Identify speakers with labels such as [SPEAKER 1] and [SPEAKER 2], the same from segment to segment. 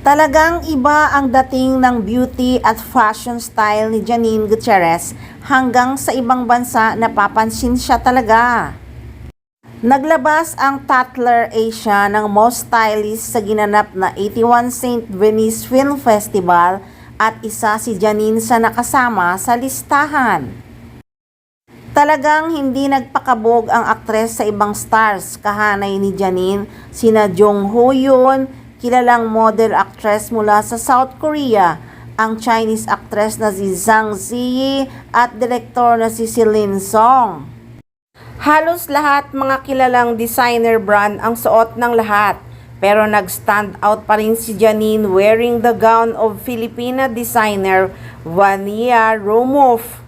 [SPEAKER 1] Talagang iba ang dating ng beauty at fashion style ni Janine Gutierrez hanggang sa ibang bansa napapansin siya talaga. Naglabas ang Tatler Asia ng most stylish sa ginanap na 81 St. Venice Film Festival at isa si Janine sa nakasama sa listahan. Talagang hindi nagpakabog ang aktres sa ibang stars kahanay ni Janine, sina Jung Ho Yoon, kilalang model actress mula sa South Korea, ang Chinese actress na si Zhang Ziyi at direktor na si Celine Song. Halos lahat mga kilalang designer brand ang suot ng lahat, pero nag-stand out pa rin si Janine wearing the gown of Filipina designer Vania Romov.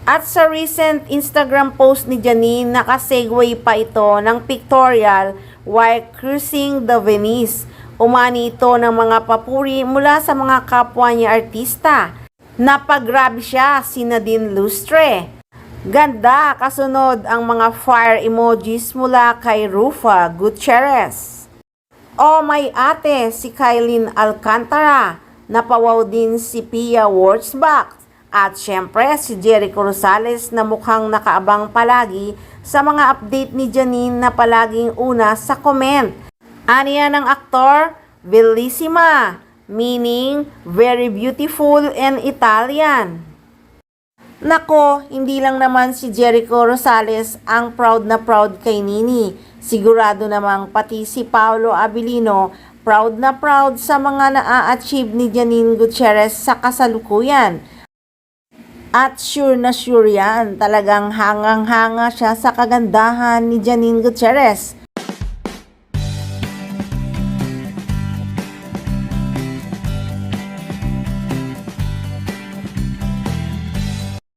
[SPEAKER 1] At sa recent Instagram post ni Janine, nakasegue pa ito ng pictorial while cruising the Venice. Umani ito ng mga papuri mula sa mga kapwa niya artista. Napag-grab siya si Nadine Lustre. Ganda, kasunod ang mga fire emojis mula kay Rufa Gutierrez. O may ate, si Kailin Alcantara. Napawaw din si Pia Wurtzbach. At syempre si Jericho Rosales na mukhang nakaabang palagi sa mga update ni Janine na palaging una sa comment. Aniya ng aktor, bellissima, meaning very beautiful and Italian. Nako, hindi lang naman si Jericho Rosales ang proud na proud kay Nini. Sigurado namang pati si Paolo Abilino proud na proud sa mga na-achieve ni Janine Gutierrez sa kasalukuyan. At sure na sure yan, talagang hangang-hanga siya sa kagandahan ni Janine Gutierrez.